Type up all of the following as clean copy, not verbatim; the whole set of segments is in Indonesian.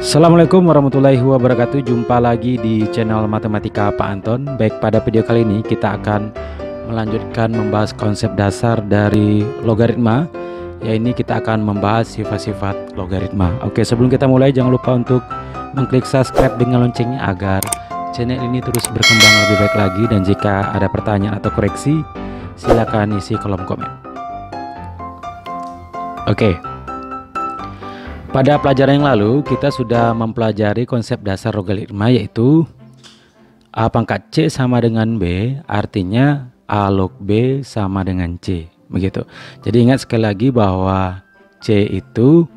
Assalamualaikum warahmatullahi wabarakatuh. Jumpa lagi di channel Matematika Pak Anton. Baik, pada video kali ini kita akan melanjutkan membahas konsep dasar dari logaritma. Ya, ini kita akan membahas sifat-sifat logaritma. Oke, sebelum kita mulai jangan lupa untuk mengklik subscribe dengan loncengnya agar channel ini terus berkembang lebih baik lagi. Dan jika ada pertanyaan atau koreksi, silakan isi kolom komen. Oke. Pada pelajaran yang lalu kita sudah mempelajari konsep dasar logaritma, yaitu A pangkat C sama dengan B, artinya A log B sama dengan C, begitu. Jadi ingat sekali lagi bahwa C itu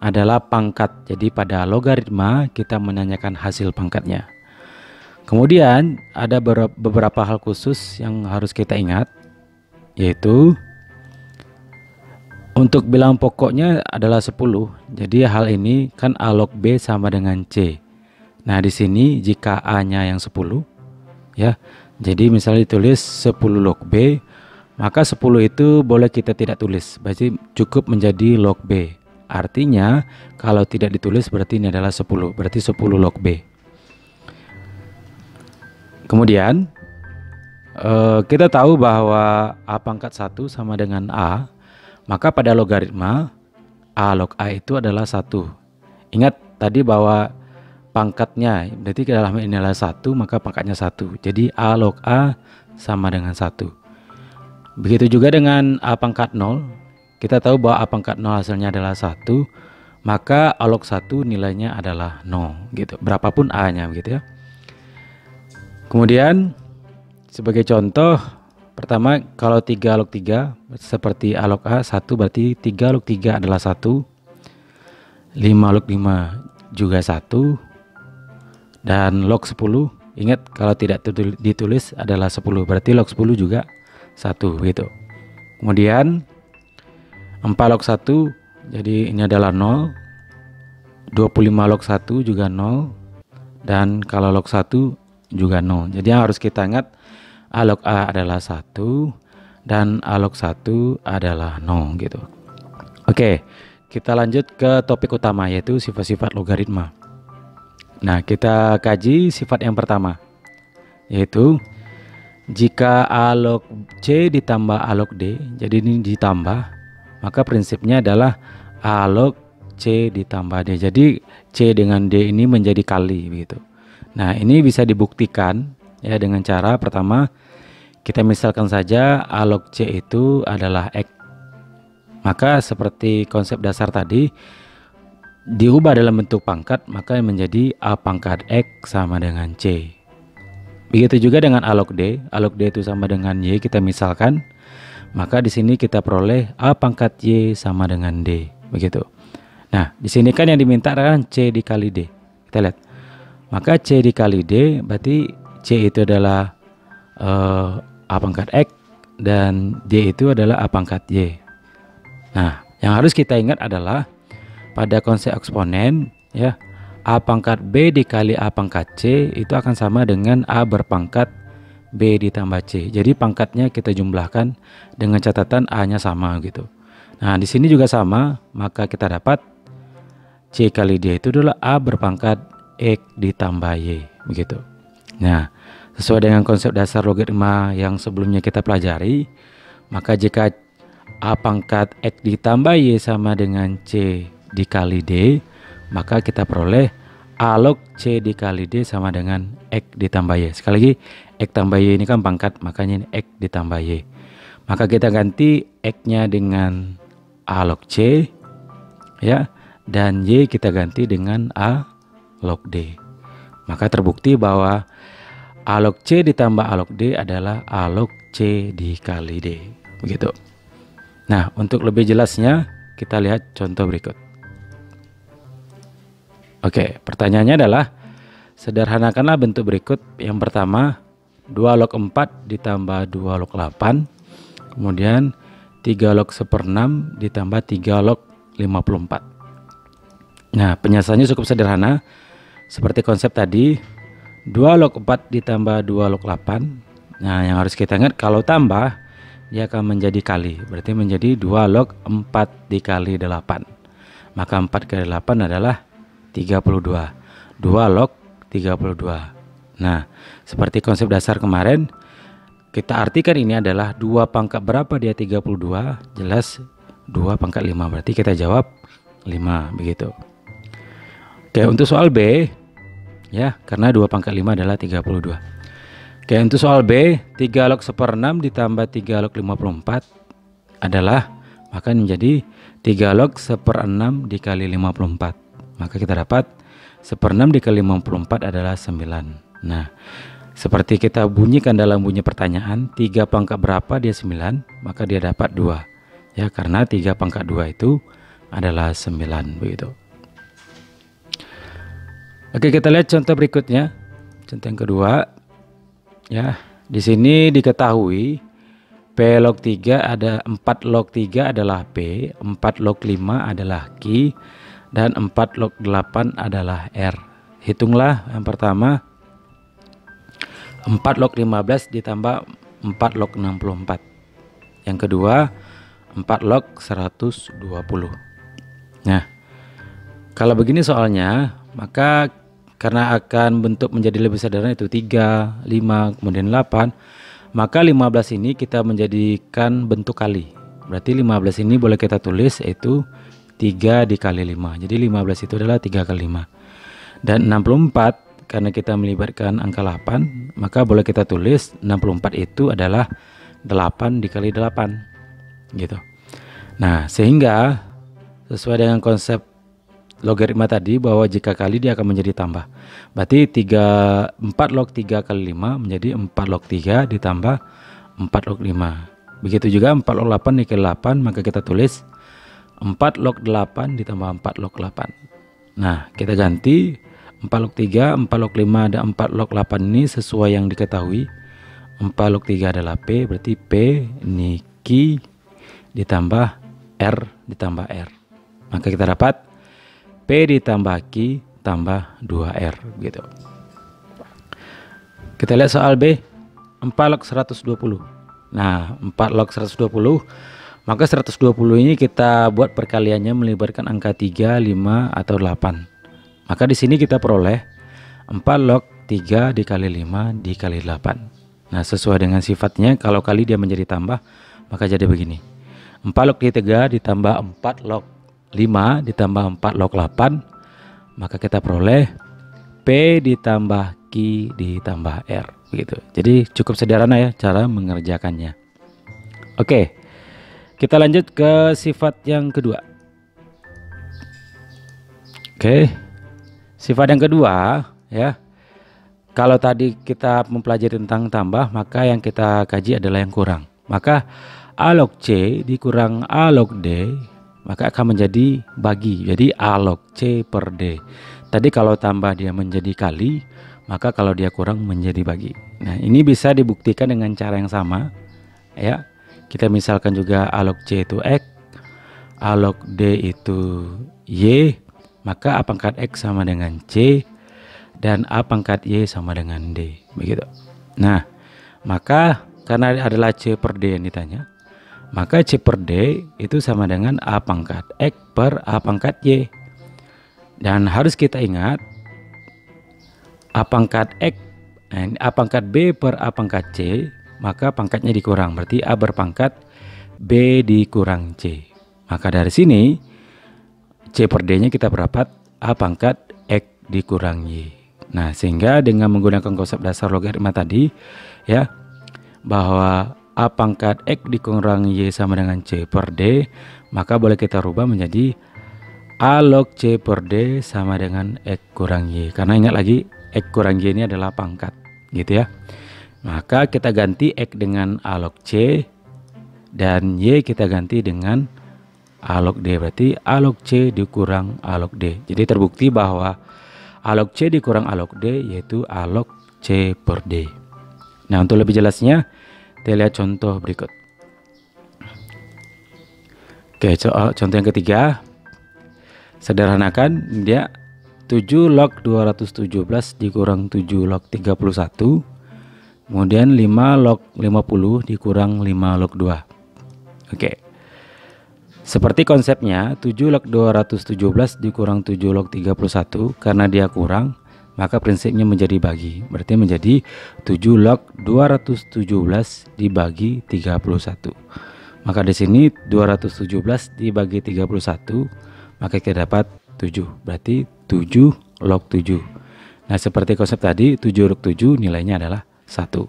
adalah pangkat. Jadi pada logaritma kita menanyakan hasil pangkatnya. Kemudian ada beberapa hal khusus yang harus kita ingat, yaitu untuk bilangan pokoknya adalah 10. Jadi hal ini kan A log B sama dengan C. Nah, di sini jika A-nya yang 10 ya. Jadi misalnya ditulis 10 log B, maka 10 itu boleh kita tidak tulis. Berarti cukup menjadi log B. Artinya kalau tidak ditulis berarti ini adalah 10. Berarti 10 log B. Kemudian kita tahu bahwa A pangkat 1 sama dengan A. Maka pada logaritma A log A itu adalah 1. Ingat tadi bahwa pangkatnya berarti dalam ini adalah 1, maka pangkatnya 1. Jadi A log A sama dengan 1. Begitu juga dengan A pangkat 0. Kita tahu bahwa A pangkat 0 hasilnya adalah 1, maka A log 1 nilainya adalah 0 gitu. Berapapun A-nya begitu ya. Kemudian sebagai contoh, pertama, kalau 3 log 3 seperti A log A 1, berarti 3 log 3 adalah 1, 5 log 5 juga 1, dan log 10, ingat kalau tidak ditulis adalah 10, berarti log 10 juga 1 gitu. Kemudian 4 log 1, jadi ini adalah 0, 25 log 1 juga 0, dan kalau log 1 juga 0. Jadi yang harus kita ingat, A log A adalah 1 dan A log 1 adalah 0 gitu. Oke, kita lanjut ke topik utama, yaitu sifat-sifat logaritma. Nah, kita kaji sifat yang pertama, yaitu jika A log C ditambah A log D, jadi ini ditambah, maka prinsipnya adalah A log C ditambah D. Jadi C dengan D ini menjadi kali begitu. Nah, ini bisa dibuktikan ya dengan cara pertama, kita misalkan saja A log C itu adalah X. Maka seperti konsep dasar tadi, diubah dalam bentuk pangkat, maka menjadi A pangkat X sama dengan C. Begitu juga dengan A log D. A log D itu sama dengan Y, kita misalkan, maka di sini kita peroleh A pangkat Y sama dengan D, begitu. Nah, di sini kan yang diminta adalah C dikali D. Kita lihat. Maka C dikali D berarti C itu adalah A pangkat X dan D itu adalah A pangkat Y. Nah, yang harus kita ingat adalah pada konsep eksponen ya, A pangkat B dikali A pangkat C itu akan sama dengan A berpangkat B ditambah C. Jadi pangkatnya kita jumlahkan dengan catatan A-nya sama gitu. Nah, di sini juga sama, maka kita dapat C kali D itu adalah A berpangkat X ditambah Y begitu. Nah, sesuai dengan konsep dasar logaritma yang sebelumnya kita pelajari, maka jika A pangkat X ditambah Y sama dengan C dikali D, maka kita peroleh A log C dikali D sama dengan X ditambah Y. Sekali lagi, X tambah Y ini kan pangkat, makanya ini X ditambah Y. Maka kita ganti X-nya dengan A log C ya, dan Y kita ganti dengan A log D. Maka terbukti bahwa A log C ditambah A log D adalah A log C dikali D, begitu. Nah, untuk lebih jelasnya kita lihat contoh berikut. Oke, pertanyaannya adalah sederhanakanlah bentuk berikut. Yang pertama, 2 log 4 ditambah 2 log 8, kemudian 3 log 1/6 ditambah 3 log 54. Nah, penjelasannya cukup sederhana. Seperti konsep tadi, 2 log 4 ditambah 2 log 8. Nah, yang harus kita ingat, kalau tambah dia akan menjadi kali, berarti menjadi 2 log 4 dikali 8. Maka 4 kali 8 adalah 32. 2 log 32. Nah, seperti konsep dasar kemarin, kita artikan ini adalah 2 pangkat berapa dia 32, jelas 2 pangkat 5, berarti kita jawab 5 begitu. Oke, untuk soal B ya, karena 2 pangkat 5 adalah 32. Oke, untuk soal B, 3 log 1/6 ditambah 3 log 54 adalah, maka menjadi 3 log 1/6 dikali 54. Maka kita dapat 1/6 dikali 54 adalah 9. Nah, seperti kita bunyikan dalam bunyi pertanyaan, 3 pangkat berapa dia 9, maka dia dapat 2. Ya, karena 3 pangkat 2 itu adalah 9 begitu. Oke, kita lihat contoh berikutnya. Contoh yang kedua. Ya, di sini diketahui P log 3 ada 4 log 3 adalah P, 4 log 5 adalah Q, dan 4 log 8 adalah R. Hitunglah yang pertama 4 log 15 ditambah 4 log 64. Yang kedua 4 log 120. Nah, kalau begini soalnya, maka karena akan bentuk menjadi lebih sederhana itu 3, 5, kemudian 8, maka 15 ini kita menjadikan bentuk kali. Berarti 15 ini boleh kita tulis yaitu 3 dikali 5. Jadi 15 itu adalah 3 kali 5. Dan 64 karena kita melibatkan angka 8, maka boleh kita tulis 64 itu adalah 8 dikali 8 gitu. Nah, sehingga sesuai dengan konsep logaritma tadi bahwa jika kali dia akan menjadi tambah. Berarti 4 log 3 kali 5 menjadi 4 log 3 ditambah 4 log 5. Begitu juga 4 log 8 dikali 8, maka kita tulis 4 log 8 ditambah 4 log 8. Nah, kita ganti 4 log 3, 4 log 5, dan 4 log 8 ini sesuai yang diketahui. 4 log 3 adalah P, berarti P ini Q ditambah R ditambah R. Maka kita dapat P ditambah Q tambah 2R gitu. Kita lihat soal B, 4 log 120. Nah, 4 log 120, maka 120 ini kita buat perkaliannya melibatkan angka 3, 5, atau 8. Maka di sini kita peroleh 4 log 3 dikali 5 dikali 8. Nah, sesuai dengan sifatnya, kalau kali dia menjadi tambah, maka jadi begini. 4 log 3 ditambah 4 log 5 ditambah 4 log 8, maka kita peroleh P ditambah Q ditambah R begitu. Jadi cukup sederhana ya cara mengerjakannya. Oke, kita lanjut ke sifat yang kedua. Oke, sifat yang kedua ya, kalau tadi kita mempelajari tentang tambah, maka yang kita kaji adalah yang kurang. Maka A log C dikurang A log D, maka akan menjadi bagi. Jadi A log C per D. Tadi kalau tambah dia menjadi kali, maka kalau dia kurang menjadi bagi. Nah, ini bisa dibuktikan dengan cara yang sama ya. Kita misalkan juga A log C itu X, A log D itu Y, maka A pangkat X sama dengan C, dan A pangkat Y sama dengan D begitu. Nah, maka karena adalah C per D yang ditanya, maka C per D itu sama dengan A pangkat X per A pangkat Y. Dan harus kita ingat A pangkat X, A pangkat B per A pangkat C, maka pangkatnya dikurang, berarti A berpangkat B dikurang C. Maka dari sini C per D nya kita berdapat A pangkat X dikurang Y. Nah, sehingga dengan menggunakan konsep dasar logaritma tadi ya, bahwa A pangkat X dikurang Y sama dengan C per D, maka boleh kita rubah menjadi A log C per D sama dengan X kurang Y. Karena ingat lagi X kurang Y ini adalah pangkat gitu ya. Maka kita ganti X dengan A log C, dan Y kita ganti dengan A log D. Berarti A log C dikurang A log D. Jadi terbukti bahwa A log C dikurang A log D yaitu A log C per D. Nah, untuk lebih jelasnya kita lihat contoh berikut. Oke, contoh yang ketiga. Sederhanakan dia 7 log 217 dikurang 7 log 31, kemudian 5 log 50 dikurang 5 log 2. Oke, Seperti konsepnya 7 log 217 dikurang 7 log 31, karena dia kurang maka prinsipnya menjadi bagi, berarti menjadi 7 log 217 dibagi 31. Maka di sini 217 dibagi 31, maka kita dapat 7, berarti 7 log 7. Nah, seperti konsep tadi 7 log 7 nilainya adalah 1.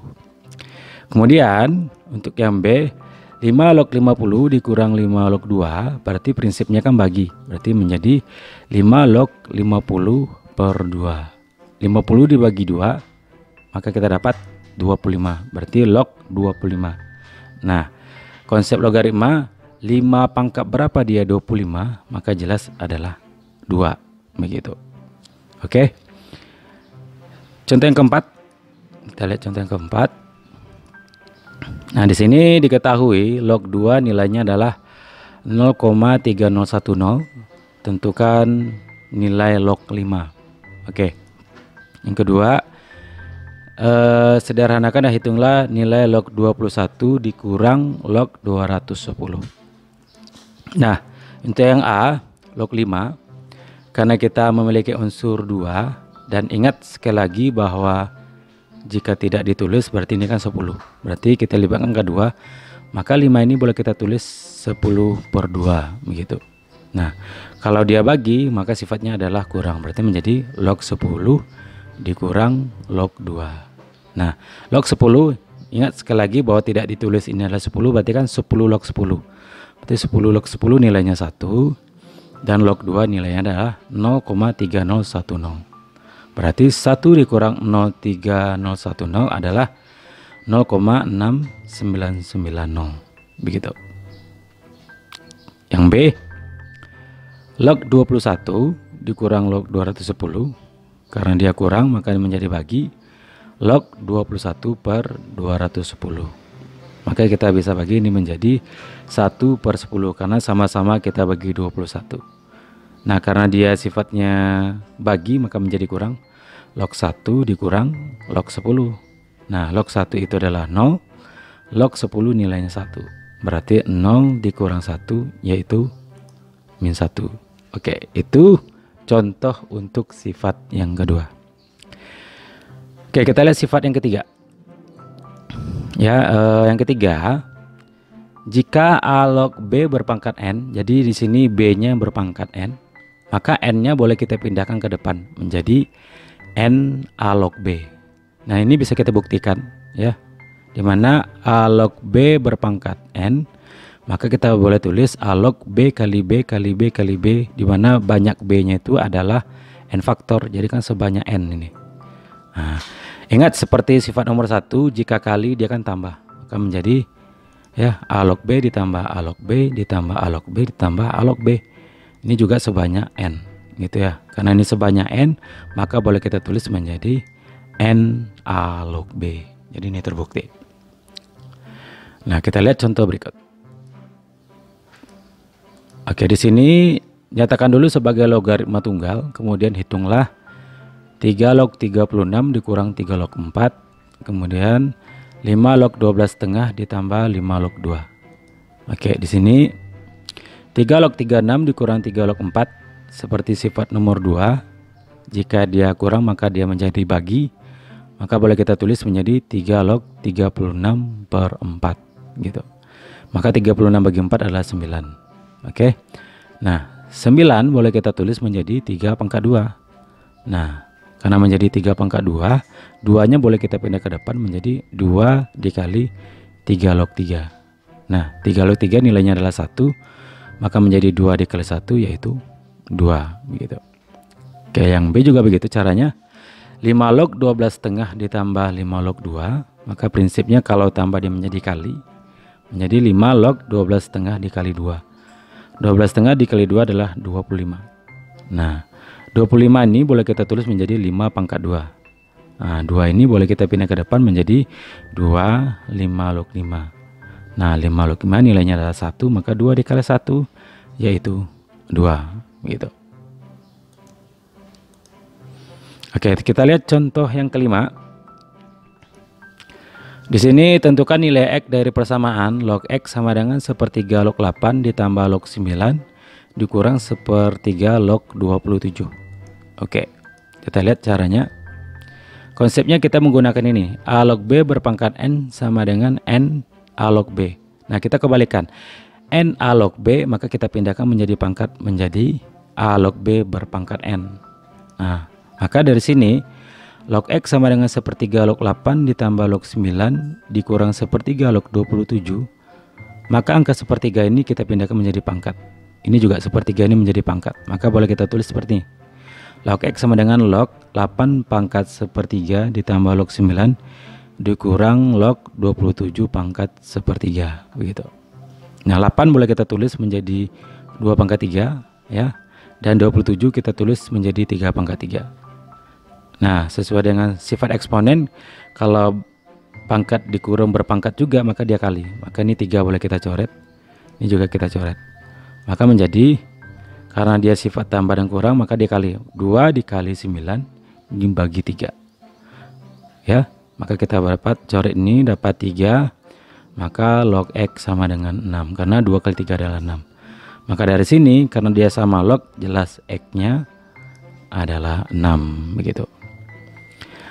Kemudian untuk yang B, 5 log 50 dikurang 5 log 2, berarti prinsipnya kan bagi, berarti menjadi 5 log 50 per 2. 50 dibagi 2, maka kita dapat 25, berarti log 25. Nah, konsep logaritma 5 pangkat berapa dia 25, maka jelas adalah 2, begitu. Oke. Contoh yang keempat, kita lihat contoh yang keempat. Nah, di sini diketahui log 2 nilainya adalah 0,3010. Tentukan nilai log 5. Oke. Yang kedua, sederhanakan dan hitunglah nilai log 21 dikurang log 210. Nah, untuk yang A, log 5, karena kita memiliki unsur 2, dan ingat sekali lagi bahwa jika tidak ditulis berarti ini kan 10, berarti kita libatkan ke 2, maka 5 ini boleh kita tulis 10 per 2, begitu. Nah, kalau dia bagi maka sifatnya adalah kurang, berarti menjadi log 10 dikurang log 2. Nah, log 10, ingat sekali lagi bahwa tidak ditulis ini adalah 10, berarti kan 10 log 10, berarti 10 log 10 nilainya 1, dan log 2 nilainya adalah 0,3010. Berarti 1 dikurang 0,3010 adalah 0,6990, begitu. Yang B, log 21 dikurang log 210, karena dia kurang maka menjadi bagi log 21 per 210. Maka kita bisa bagi ini menjadi 1 per 10 karena sama-sama kita bagi 21. Nah, karena dia sifatnya bagi maka menjadi kurang. Log 1 dikurang log 10. Nah, log 1 itu adalah 0, log 10 nilainya 1. Berarti 0 dikurang 1 yaitu min 1. Oke, itu contoh untuk sifat yang kedua. Oke, kita lihat sifat yang ketiga. Ya, yang ketiga, jika A log B berpangkat N, jadi di sini B-nya berpangkat N, maka N-nya boleh kita pindahkan ke depan menjadi N A log B. Nah, ini bisa kita buktikan ya. Dimana A log B berpangkat N, maka kita boleh tulis A log B kali B kali B kali B, dimana banyak B-nya itu adalah N faktor, jadi kan sebanyak N ini. Nah, ingat seperti sifat nomor 1, jika kali dia kan tambah, maka menjadi ya A log B ditambah A log B ditambah A log B ditambah A log B. Ini juga sebanyak N, gitu ya. Karena ini sebanyak N, maka boleh kita tulis menjadi N A log B. Jadi ini terbukti. Nah, kita lihat contoh berikut. Oke, di sini nyatakan dulu sebagai logaritma tunggal, kemudian hitunglah 3 log 36 dikurang 3 log 4, kemudian 5 log 12 setengah ditambah 5 log 2. Oke, di sini 3 log 36 dikurang 3 log 4 seperti sifat nomor 2. Jika dia kurang maka dia menjadi bagi, maka boleh kita tulis menjadi 3 log 36 per 4 gitu. Maka 36 bagi 4 adalah 9. Oke. Nah, 9 boleh kita tulis menjadi 3 pangkat 2. Nah, karena menjadi 3 pangkat 2, 2-nya boleh kita pindah ke depan menjadi 2 dikali 3 log 3. Nah, 3 log 3 nilainya adalah 1, maka menjadi 2 dikali 1 yaitu 2, begitu. Oke, yang B juga begitu caranya. 5 log 12 setengah ditambah 5 log 2, maka prinsipnya kalau tambah dia menjadi kali, menjadi 5 log 12 setengah dikali 2. 12 setengah dikali 2 adalah 25. Nah, 25 ini boleh kita tulis menjadi 5 pangkat 2. Nah, 2 ini boleh kita pindah ke depan menjadi 2 5 log 5. Nah, 5 log 5 nilainya adalah 1, maka 2 dikali 1 yaitu 2, gitu. Oke, kita lihat contoh yang kelima. Di sini tentukan nilai X dari persamaan log X sama dengan sepertiga log 8 ditambah log 9 dikurang sepertiga log 27. Oke, kita lihat caranya. Konsepnya kita menggunakan ini, A log B berpangkat N sama dengan N A log B. Nah, kita kebalikan, N A log B maka kita pindahkan menjadi pangkat menjadi A log B berpangkat N. Nah, maka dari sini log X sama dengan sepertiga log 8 ditambah log 9 dikurang sepertiga log 27. Maka angka sepertiga ini kita pindahkan menjadi pangkat. Ini juga sepertiga ini menjadi pangkat. Maka boleh kita tulis seperti ini. Log X sama dengan log 8 pangkat sepertiga ditambah log 9 dikurang log 27 pangkat sepertiga. Begitu. Nah, 8 boleh kita tulis menjadi 2 pangkat 3 ya. Dan 27 kita tulis menjadi 3 pangkat 3. Nah, sesuai dengan sifat eksponen, kalau pangkat dikurang berpangkat juga maka dia kali. Maka ini 3 boleh kita coret, ini juga kita coret. Maka menjadi, karena dia sifat tambah dan kurang maka dia kali. 2 dikali 9 dibagi 3 ya. Maka kita dapat coret ini dapat 3. Maka log X sama dengan 6, karena 2 kali 3 adalah 6. Maka dari sini karena dia sama log, jelas X nya adalah 6 begitu.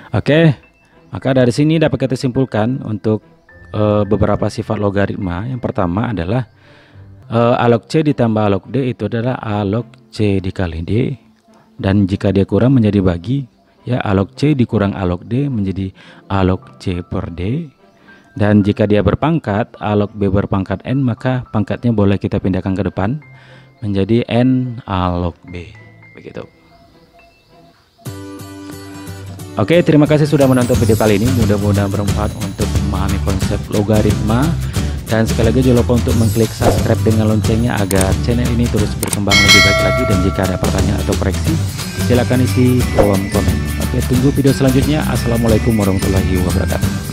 Oke, maka dari sini dapat kita simpulkan untuk beberapa sifat logaritma. Yang pertama adalah A log C ditambah A log D itu adalah A log C dikali D, dan jika dia kurang menjadi bagi ya, A log C dikurang A log D menjadi A log C per D. Dan jika dia berpangkat A log B berpangkat N, maka pangkatnya boleh kita pindahkan ke depan menjadi N A log B begitu. Oke, terima kasih sudah menonton video kali ini. Mudah-mudahan bermanfaat untuk memahami konsep logaritma. Dan sekali lagi jangan lupa untuk mengklik subscribe dengan loncengnya agar channel ini terus berkembang lebih baik lagi. Dan jika ada pertanyaan atau koreksi, silakan isi kolom komen. Oke, tunggu video selanjutnya. Assalamualaikum warahmatullahi wabarakatuh.